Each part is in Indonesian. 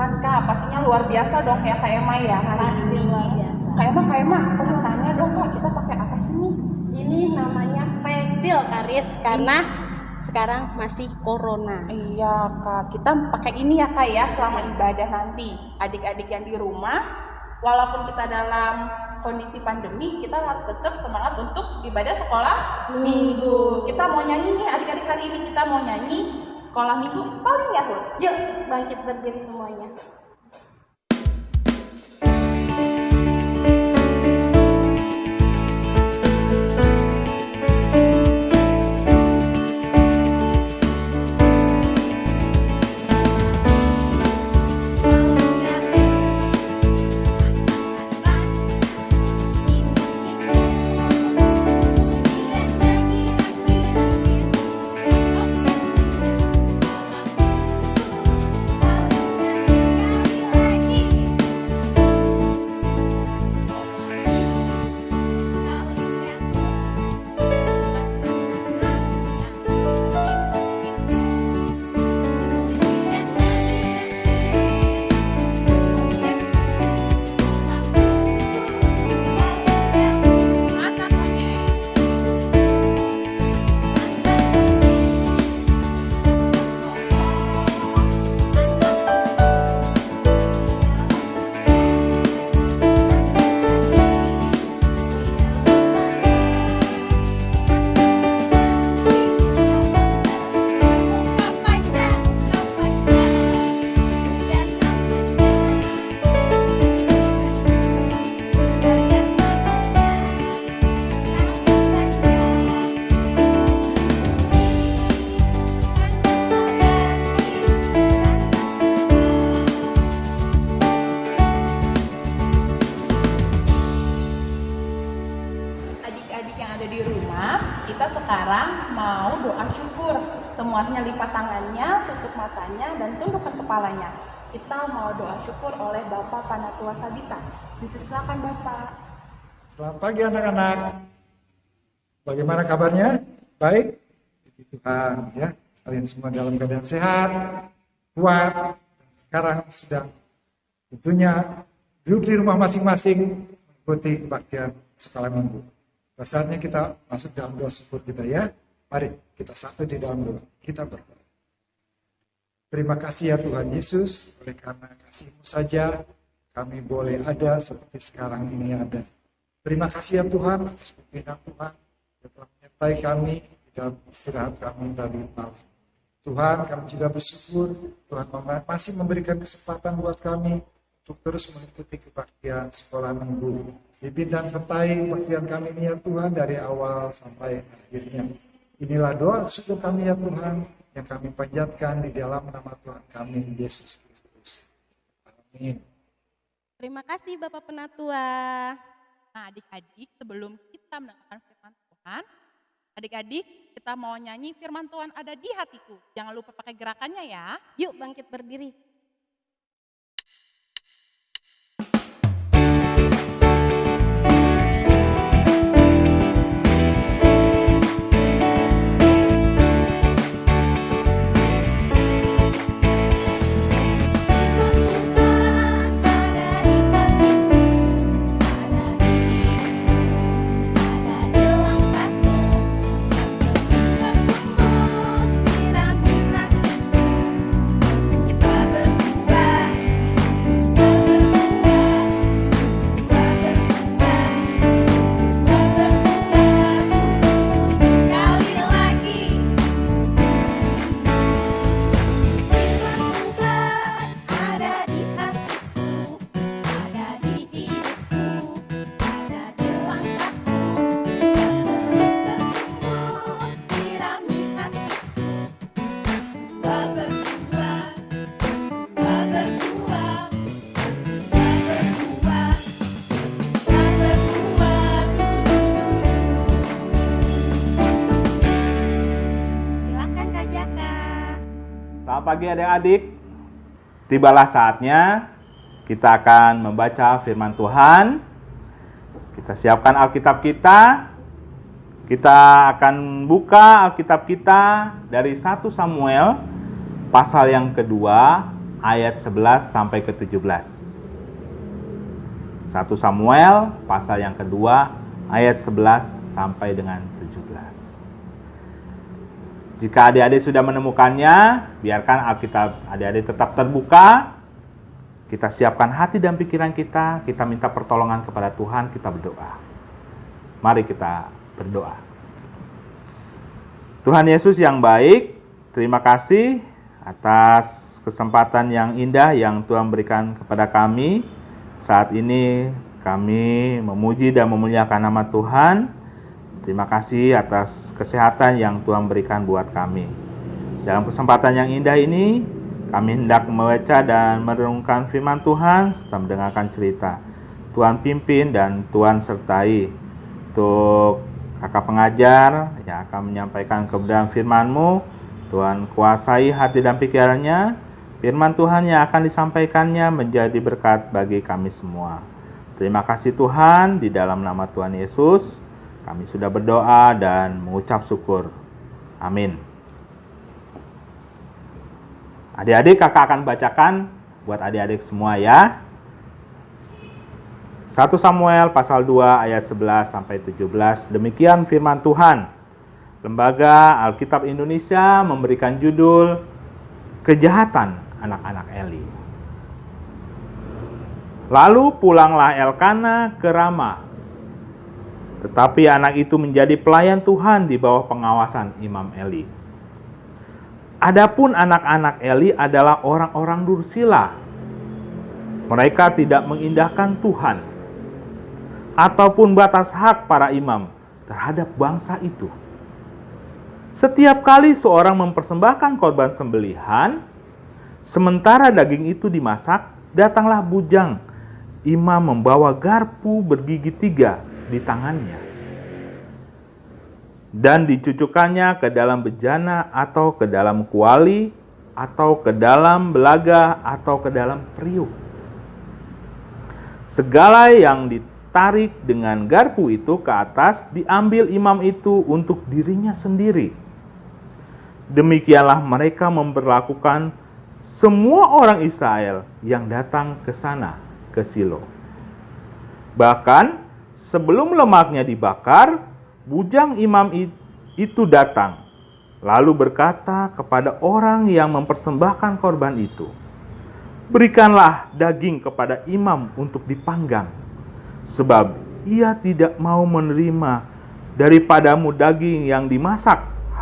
Tuhan Kak, pastinya luar biasa dong ya Kak Emma ya hari Pasti ini. luar biasa. Kak Emma, aku mau nanya dong Kak, kita pakai apa sih nih? Ini namanya facial Karis karena sekarang masih corona. Iya Kak, kita pakai ini ya Kak ya selama ibadah nanti. Adik-adik yang di rumah, walaupun kita dalam kondisi pandemi, kita harus tetap semangat untuk ibadah sekolah minggu. Kita mau nyanyi nih adik-adik, hari ini kita mau nyanyi sekolah minggu paling Yahud. Yuk bangkit berdiri semuanya. Adik-adik yang ada di rumah, kita sekarang mau doa syukur. Semuanya lipat tangannya, tutup matanya, dan tundukkan kepalanya. Kita mau doa syukur oleh Bapak Panatua Sabita. Silakan Bapak. Selamat pagi anak-anak. Bagaimana kabarnya? Baik? Puji Tuhan ya. Kalian semua dalam keadaan sehat, kuat. Sekarang sedang tentunya duduk di rumah masing-masing mengikuti kebaktian sekolah minggu. Saatnya kita masuk dalam doa syukur kita ya. Mari kita satu di dalam doa. Kita berdoa. Terima kasih ya Tuhan Yesus, oleh karena kasih-Mu saja kami boleh ada seperti sekarang ini ada. Terima kasih ya Tuhan atas pimpinan Tuhan yang telah menyertai kami di dalam istirahat kami tadi malam. Tuhan, kami juga bersyukur Tuhan masih memberikan kesempatan buat kami untuk terus mengikuti kebaktian sekolah minggu. Pimpin dan sertai kebaktian kami ini ya Tuhan dari awal sampai akhirnya. Inilah doa syukur kami ya Tuhan yang kami panjatkan di dalam nama Tuhan kami Yesus Kristus. Amin. Terima kasih Bapak Penatua. Nah adik-adik, sebelum kita mendengarkan firman Tuhan, adik-adik kita mau nyanyi firman Tuhan ada di hatiku. Jangan lupa pakai gerakannya ya. Yuk bangkit berdiri. Selamat pagi adik-adik. Tibalah saatnya kita akan membaca firman Tuhan. Kita siapkan Alkitab kita. Kita akan buka Alkitab kita dari 1 Samuel pasal yang kedua ayat 11 sampai ke 17. 1 Samuel pasal yang kedua ayat 11 sampai dengan 17. Jika adik-adik sudah menemukannya, biarkan Alkitab adik-adik tetap terbuka. Kita siapkan hati dan pikiran kita minta pertolongan kepada Tuhan, kita berdoa. Mari kita berdoa. Tuhan Yesus yang baik, terima kasih atas kesempatan yang indah yang Tuhan berikan kepada kami. Saat ini kami memuji dan memuliakan nama Tuhan. Terima kasih atas kesehatan yang Tuhan berikan buat kami. Dalam kesempatan yang indah ini, kami hendak membaca dan merenungkan firman Tuhan serta mendengarkan cerita. Tuhan pimpin dan Tuhan sertai. Untuk kakak pengajar yang akan menyampaikan kebenaran firman-Mu, Tuhan kuasai hati dan pikirannya. Firman Tuhan yang akan disampaikannya menjadi berkat bagi kami semua. Terima kasih Tuhan, di dalam nama Tuhan Yesus, kami sudah berdoa dan mengucap syukur. Amin. Adik-adik, kakak akan bacakan buat adik-adik semua ya. 1 Samuel pasal 2 ayat 11 sampai 17. Demikian firman Tuhan. Lembaga Alkitab Indonesia memberikan judul Kejahatan Anak-anak Eli. Lalu pulanglah Elkana ke Rama. Tetapi anak itu menjadi pelayan Tuhan di bawah pengawasan Imam Eli. Adapun anak-anak Eli adalah orang-orang dursila. Mereka tidak mengindahkan Tuhan ataupun batas hak para imam terhadap bangsa itu. Setiap kali seorang mempersembahkan korban sembelihan, sementara daging itu dimasak, datanglah bujang. Imam membawa garpu bergigi 3 di tangannya dan dicucukkannya ke dalam bejana atau ke dalam kuali atau ke dalam belaga atau ke dalam periuk. Segala yang ditarik dengan garpu itu ke atas diambil imam itu untuk dirinya sendiri. Demikianlah mereka memperlakukan semua orang Israel yang datang ke sana, ke Silo. Bahkan sebelum lemaknya dibakar, bujang imam itu datang, lalu berkata kepada orang yang mempersembahkan korban itu, "Berikanlah daging kepada imam untuk dipanggang, sebab ia tidak mau menerima daripadamu daging yang dimasak,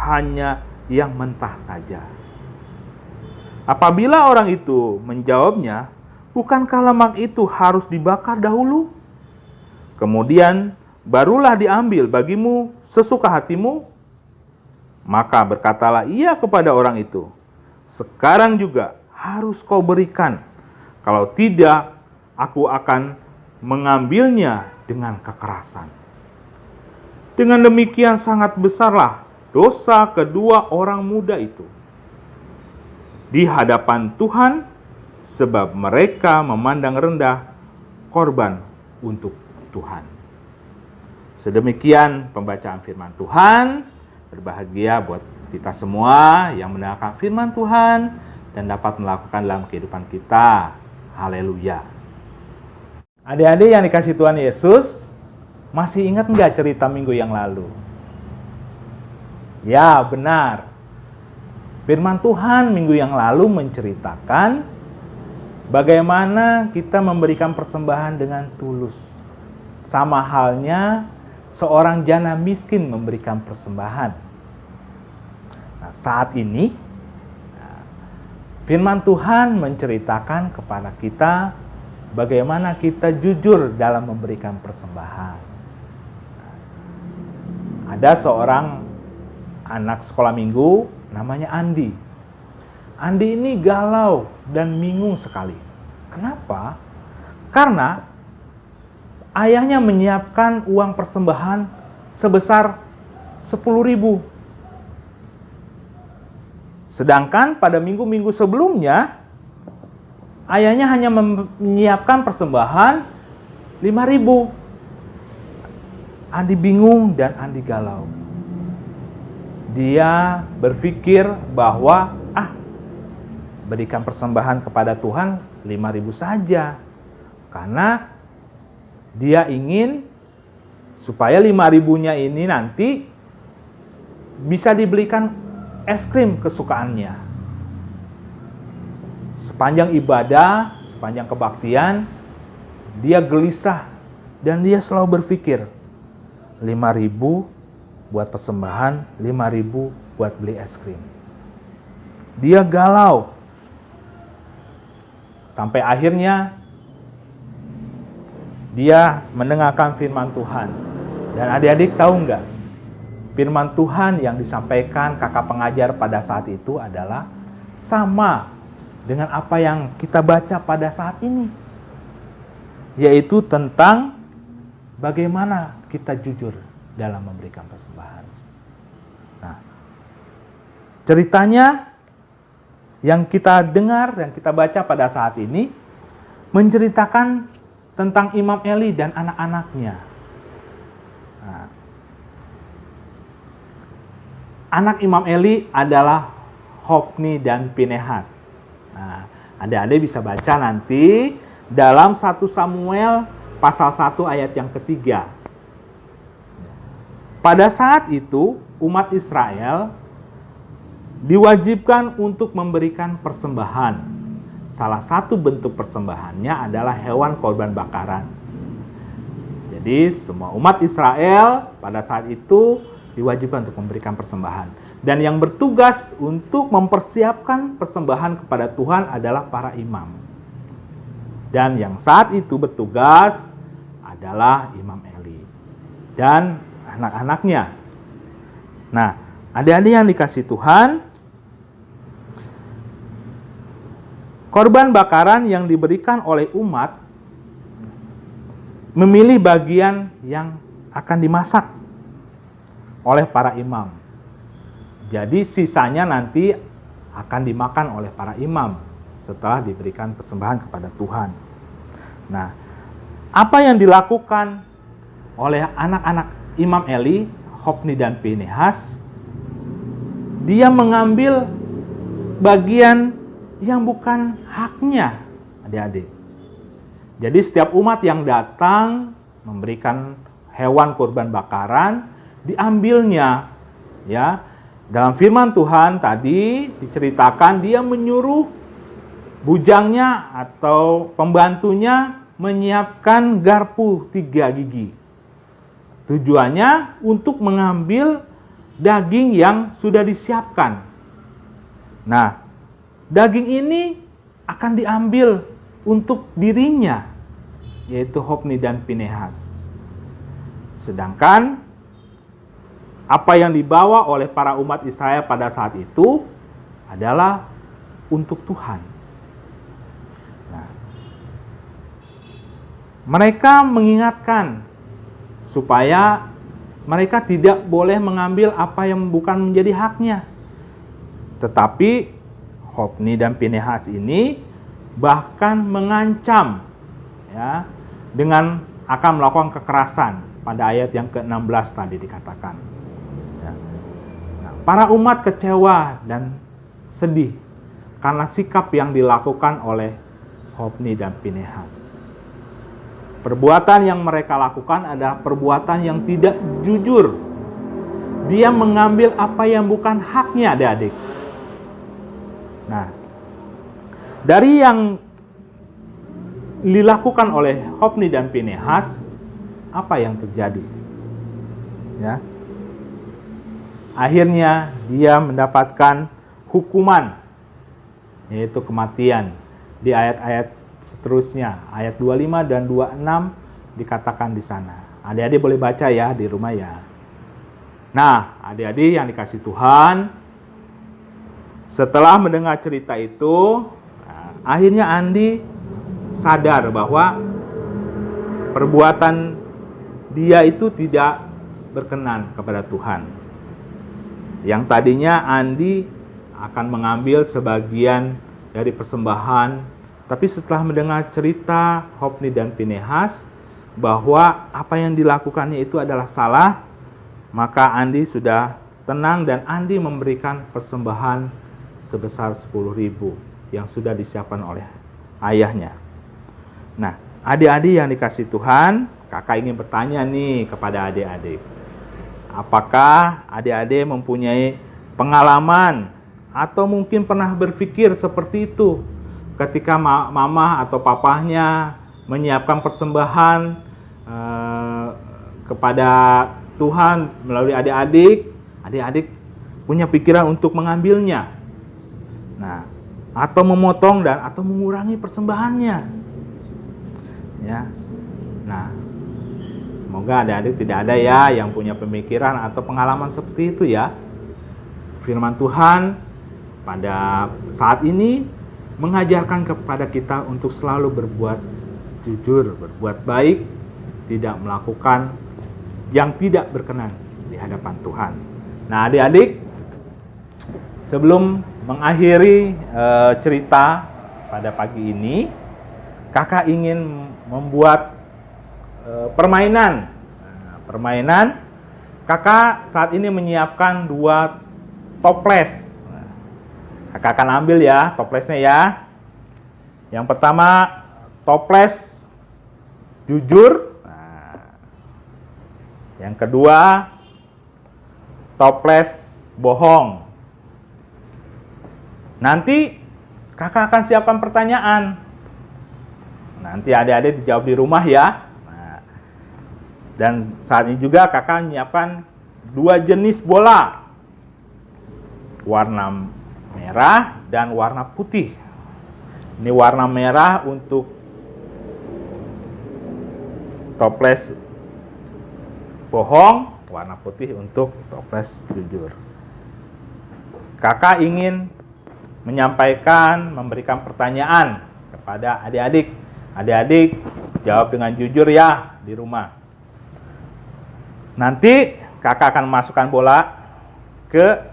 hanya yang mentah saja." Apabila orang itu menjawabnya, "Bukankah lemak itu harus dibakar dahulu? Kemudian barulah diambil bagimu sesuka hatimu?" Maka berkatalah ia kepada orang itu, "Sekarang juga harus kau berikan. Kalau tidak, aku akan mengambilnya dengan kekerasan." Dengan demikian sangat besarlah dosa kedua orang muda itu di hadapan Tuhan, sebab mereka memandang rendah korban untuk Tuhan. Sedemikian pembacaan firman Tuhan. Berbahagia buat kita semua yang mendengarkan firman Tuhan dan dapat melakukan dalam kehidupan kita. Haleluya. Adik-adik yang dikasih Tuhan Yesus, masih ingat nggak cerita minggu yang lalu? Ya, benar. Firman Tuhan minggu yang lalu menceritakan bagaimana kita memberikan persembahan dengan tulus. Sama halnya seorang jana miskin memberikan persembahan. Nah, saat ini firman Tuhan menceritakan kepada kita bagaimana kita jujur dalam memberikan persembahan. Ada seorang anak sekolah minggu namanya Andi. Andi ini galau dan bingung sekali. Kenapa? Karena ayahnya menyiapkan uang persembahan sebesar 10.000. Sedangkan pada minggu-minggu sebelumnya, ayahnya hanya menyiapkan persembahan 5.000. Andi bingung dan Andi galau. Dia berpikir bahwa berikan persembahan kepada Tuhan 5.000 saja. Karena dia ingin supaya 5.000-nya ini nanti bisa dibelikan es krim kesukaannya. Sepanjang ibadah, sepanjang kebaktian, dia gelisah dan dia selalu berpikir, 5.000 buat persembahan, 5.000 buat beli es krim. Dia galau. Sampai akhirnya dia mendengarkan firman Tuhan. Dan adik-adik tahu nggak? Firman Tuhan yang disampaikan kakak pengajar pada saat itu adalah sama dengan apa yang kita baca pada saat ini. Yaitu tentang bagaimana kita jujur dalam memberikan persembahan. Nah, ceritanya yang kita dengar dan kita baca pada saat ini menceritakan tentang Imam Eli dan anak-anaknya. Nah, anak Imam Eli adalah Hofni dan Pinehas. Nah, adik-adik bisa baca nanti dalam 1 Samuel pasal 1 ayat yang ketiga. Pada saat itu, umat Israel diwajibkan untuk memberikan persembahan. Salah satu bentuk persembahannya adalah hewan korban bakaran. Jadi, semua umat Israel pada saat itu diwajibkan untuk memberikan persembahan. Dan yang bertugas untuk mempersiapkan persembahan kepada Tuhan adalah para imam. Dan yang saat itu bertugas adalah Imam Eli dan anak-anaknya. Nah, adik-adik yang dikasih Tuhan, korban bakaran yang diberikan oleh umat memilih bagian yang akan dimasak oleh para imam. Jadi sisanya nanti akan dimakan oleh para imam setelah diberikan persembahan kepada Tuhan. Nah, apa yang dilakukan oleh anak-anak Imam Eli, Hofni dan Pinehas, dia mengambil bagian yang bukan haknya, adik-adik. Jadi setiap umat yang datang memberikan hewan kurban bakaran, diambilnya, ya. Dalam firman Tuhan tadi diceritakan dia menyuruh bujangnya atau pembantunya menyiapkan garpu 3 gigi. Tujuannya untuk mengambil daging yang sudah disiapkan. Nah, daging ini akan diambil untuk dirinya, yaitu Hofni dan Pinehas. Sedangkan apa yang dibawa oleh para umat Israel pada saat itu adalah untuk Tuhan. Nah, mereka mengingatkan supaya mereka tidak boleh mengambil apa yang bukan menjadi haknya. Tetapi Hofni dan Pinehas ini bahkan mengancam, ya, dengan akan melakukan kekerasan pada ayat yang ke-16 tadi dikatakan. Ya. Nah, para umat kecewa dan sedih karena sikap yang dilakukan oleh Hofni dan Pinehas. Perbuatan yang mereka lakukan adalah perbuatan yang tidak jujur. Dia mengambil apa yang bukan haknya, adik-adik. Nah, dari yang dilakukan oleh Hofni dan Pinehas, apa yang terjadi? Ya. Akhirnya dia mendapatkan hukuman, yaitu kematian. Di ayat-ayat seterusnya, ayat 25 dan 26 dikatakan di sana. Adik-adik boleh baca ya di rumah ya. Nah, adik-adik yang dikasih Tuhan, setelah mendengar cerita itu, akhirnya Andi sadar bahwa perbuatan dia itu tidak berkenan kepada Tuhan. Yang tadinya Andi akan mengambil sebagian dari persembahan, tapi setelah mendengar cerita Hofni dan Pinehas bahwa apa yang dilakukannya itu adalah salah, maka Andi sudah tenang dan Andi memberikan persembahan sebesar 10.000 yang sudah disiapkan oleh ayahnya. Nah, adik-adik yang dikasih Tuhan, kakak ingin bertanya nih kepada adik-adik. Apakah adik-adik mempunyai pengalaman atau mungkin pernah berpikir seperti itu ketika mama atau papahnya menyiapkan persembahan kepada Tuhan melalui adik-adik, adik-adik punya pikiran untuk mengambilnya. Nah, atau memotong dan atau mengurangi persembahannya. Ya. Nah, semoga adik-adik tidak ada ya yang punya pemikiran atau pengalaman seperti itu ya. Firman Tuhan pada saat ini mengajarkan kepada kita untuk selalu berbuat jujur, berbuat baik, tidak melakukan yang tidak berkenan di hadapan Tuhan. Nah, adik-adik, sebelum mengakhiri cerita pada pagi ini, kakak ingin membuat permainan. Permainan, kakak saat ini menyiapkan 2 toples. Kakak akan ambil ya toplesnya ya. Yang pertama, toples jujur. Nah, yang kedua, toples bohong. Nanti kakak akan siapkan pertanyaan. Nanti adik-adik dijawab di rumah ya. Nah, dan saat ini juga kakak menyiapkan 2 jenis bola. Warna merah dan warna putih. Ini warna merah untuk toples bohong, warna putih untuk toples jujur. Kakak ingin menyampaikan, memberikan pertanyaan kepada adik-adik. Adik-adik jawab dengan jujur ya di rumah. Nanti kakak akan masukkan bola ke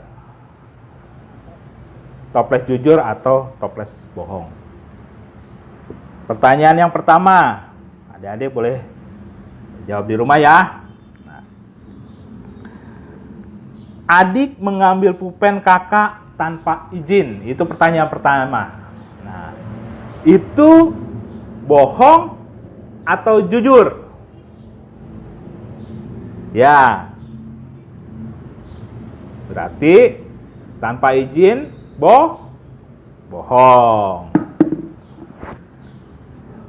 toples jujur atau toples bohong. Pertanyaan yang pertama, adik-adik boleh jawab di rumah ya. Nah, adik mengambil pulpen kakak tanpa izin, itu pertanyaan pertama. Nah, itu bohong atau jujur? Ya, berarti tanpa izin bohong.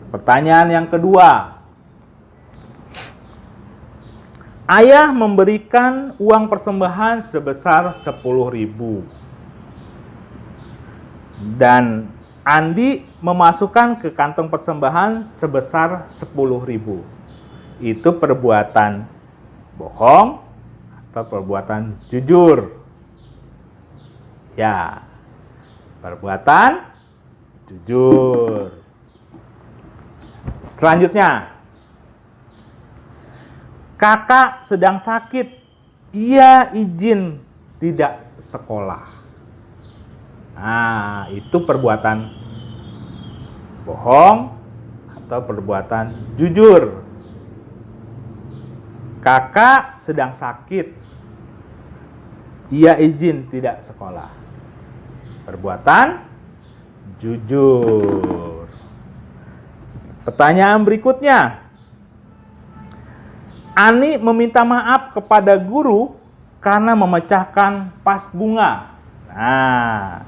Pertanyaan yang kedua, ayah memberikan uang persembahan sebesar 10.000 dan Andi memasukkan ke kantong persembahan sebesar 10.000. Itu perbuatan bohong atau perbuatan jujur? Ya, perbuatan jujur. Selanjutnya, kakak sedang sakit, ia izin tidak sekolah. Nah, itu perbuatan bohong atau perbuatan jujur? Kakak sedang sakit, ia izin tidak sekolah. Perbuatan jujur. Pertanyaan berikutnya, Ani meminta maaf kepada guru karena memecahkan vas bunga. Nah,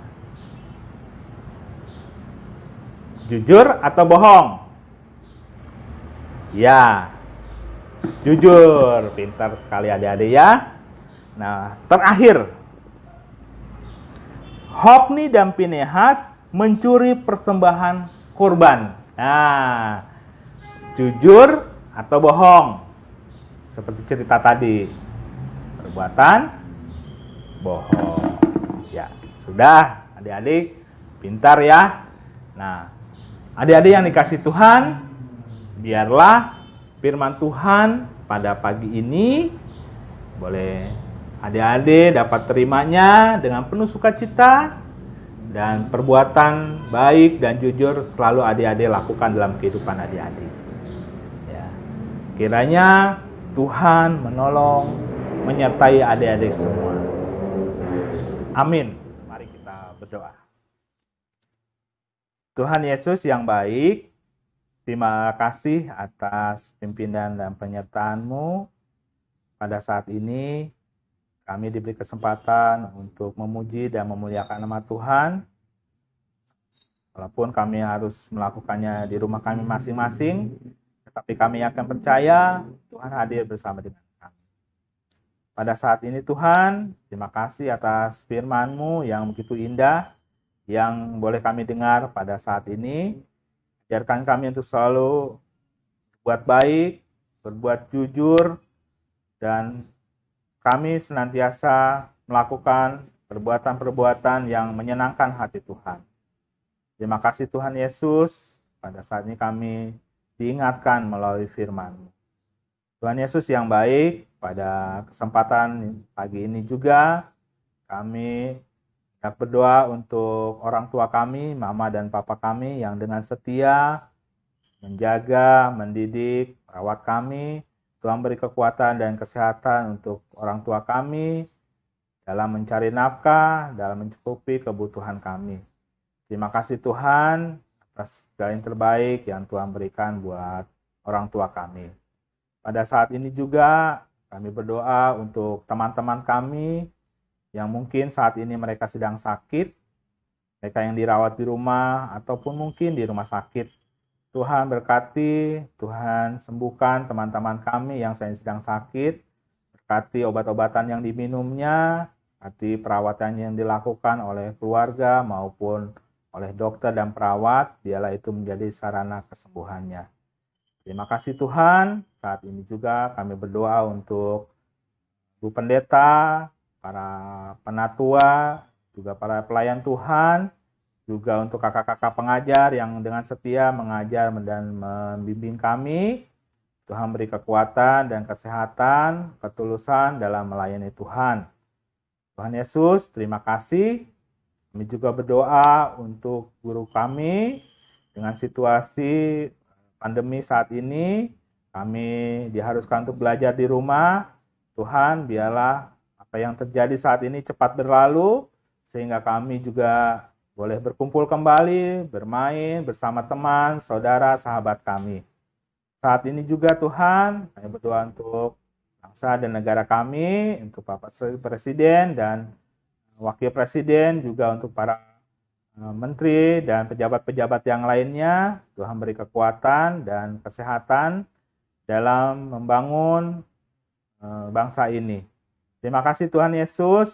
jujur atau bohong? Ya, jujur. Pintar sekali adik-adik ya. Nah, terakhir, Hofni dan Pinehas mencuri persembahan kurban. Nah, jujur atau bohong? Seperti cerita tadi, perbuatan bohong. Ya, sudah adik-adik, pintar ya. Nah, adik-adik yang dikasih Tuhan, biarlah firman Tuhan pada pagi ini boleh adik-adik dapat terimanya dengan penuh sukacita, dan perbuatan baik dan jujur selalu adik-adik lakukan dalam kehidupan adik-adik. Ya. Kiranya Tuhan menolong, menyertai adik-adik semua. Amin. Mari kita berdoa. Tuhan Yesus yang baik, terima kasih atas pimpinan dan penyertaan-Mu. Pada saat ini, kami diberi kesempatan untuk memuji dan memuliakan nama Tuhan. Walaupun kami harus melakukannya di rumah kami masing-masing, tetapi kami akan percaya Tuhan hadir bersama dengan kami. Pada saat ini Tuhan, terima kasih atas firman-Mu yang begitu indah, yang boleh kami dengar pada saat ini. Ajarkan kami untuk selalu berbuat baik, berbuat jujur, dan kami senantiasa melakukan perbuatan-perbuatan yang menyenangkan hati Tuhan. Terima kasih Tuhan Yesus, pada saat ini kami diingatkan melalui firman-Mu. Tuhan Yesus yang baik, pada kesempatan pagi ini juga kami hendak berdoa untuk orang tua kami, mama dan papa kami yang dengan setia menjaga, mendidik, merawat kami. Tuhan beri kekuatan dan kesehatan untuk orang tua kami dalam mencari nafkah, dalam mencukupi kebutuhan kami. Terima kasih Tuhan atas segala yang terbaik yang Tuhan berikan buat orang tua kami. Pada saat ini juga kami berdoa untuk teman-teman kami yang mungkin saat ini mereka sedang sakit, mereka yang dirawat di rumah ataupun mungkin di rumah sakit. Tuhan berkati, Tuhan sembuhkan teman-teman kami yang sedang sakit, berkati obat-obatan yang diminumnya, berkati perawatan yang dilakukan oleh keluarga maupun oleh dokter dan perawat, biarlah itu menjadi sarana kesembuhannya. Terima kasih Tuhan, saat ini juga kami berdoa untuk Bu Pendeta, para penatua, juga para pelayan Tuhan, juga untuk kakak-kakak pengajar yang dengan setia mengajar dan membimbing kami. Tuhan beri kekuatan dan kesehatan, ketulusan dalam melayani Tuhan. Tuhan Yesus, terima kasih. Kami juga berdoa untuk guru kami dengan situasi pandemi saat ini. Kami diharuskan untuk belajar di rumah. Tuhan, biarlah apa yang terjadi saat ini cepat berlalu, sehingga kami juga boleh berkumpul kembali, bermain bersama teman, saudara, sahabat kami. Saat ini juga Tuhan, kami berdoa untuk bangsa dan negara kami, untuk Bapak Presiden dan Wakil Presiden, juga untuk para menteri dan pejabat-pejabat yang lainnya. Tuhan beri kekuatan dan kesehatan dalam membangun bangsa ini. Terima kasih Tuhan Yesus.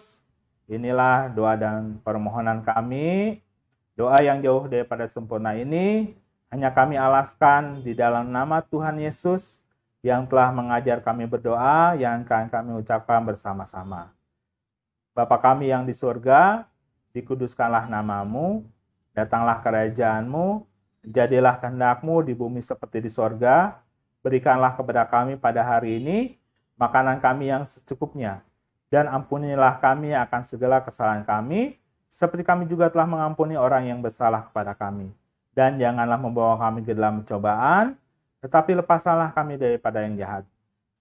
Inilah doa dan permohonan kami. Doa yang jauh daripada sempurna ini hanya kami alaskan di dalam nama Tuhan Yesus yang telah mengajar kami berdoa, yang akan kami ucapkan bersama-sama. Bapa kami yang di surga, dikuduskanlah namamu, datanglah kerajaan-Mu, jadilah kehendak-Mu di bumi seperti di surga. Berikanlah kepada kami pada hari ini makanan kami yang secukupnya, dan ampunilah kami akan segala kesalahan kami, seperti kami juga telah mengampuni orang yang bersalah kepada kami. Dan janganlah membawa kami ke dalam pencobaan, tetapi lepaskanlah kami daripada yang jahat.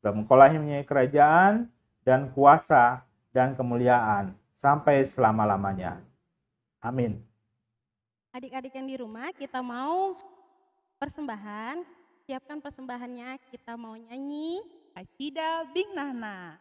Sebab Engkau-lah yang mempunyai kerajaan dan kuasa dan kemuliaan sampai selama-lamanya. Amin. Adik-adik yang di rumah, kita mau persembahan. Siapkan persembahannya, kita mau nyanyi Akida Bing Nahna.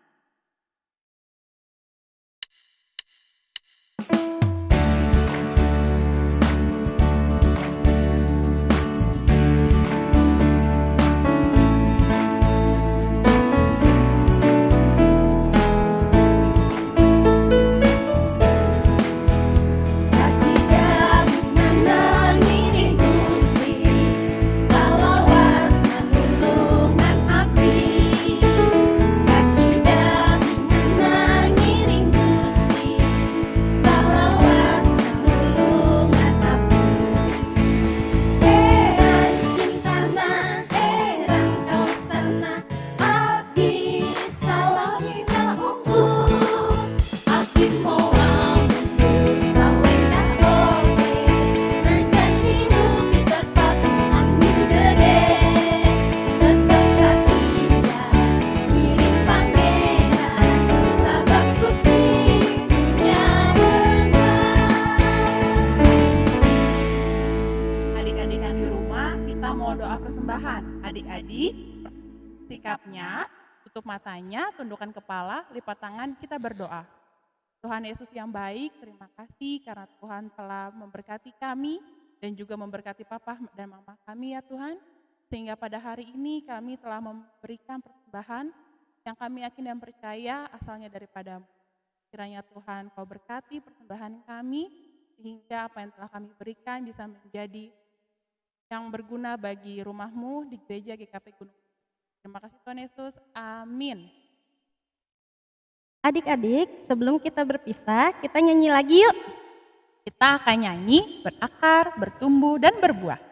Salawat menulungan abdi, Akida kita mau doa persembahan. Adik-adik, sikapnya, tutup matanya, tundukkan kepala, lipat tangan, kita berdoa. Tuhan Yesus yang baik, terima kasih karena Tuhan telah memberkati kami dan juga memberkati Papa dan Mama kami ya Tuhan. Sehingga pada hari ini kami telah memberikan persembahan yang kami yakin dan percaya asalnya daripada-Mu. Kiranya Tuhan Kau berkati persembahan kami, sehingga apa yang telah kami berikan bisa menjadi yang berguna bagi rumah-Mu di gereja GKP Gunung. Terima kasih Tuhan Yesus, amin. Adik-adik, sebelum kita berpisah, kita nyanyi lagi yuk. Kita akan nyanyi, berakar, bertumbuh, dan berbuah.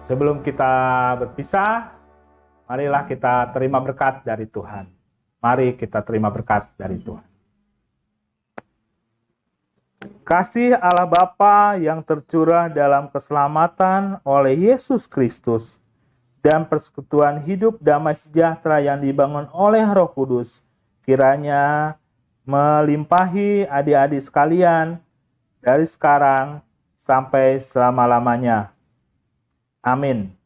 Sebelum kita berpisah, marilah kita terima berkat dari Tuhan. Mari kita terima berkat dari Tuhan. Kasih Allah Bapa yang tercurah dalam keselamatan oleh Yesus Kristus dan persekutuan hidup damai sejahtera yang dibangun oleh Roh Kudus kiranya melimpahi adik-adik sekalian dari sekarang sampai selama-lamanya. Amin.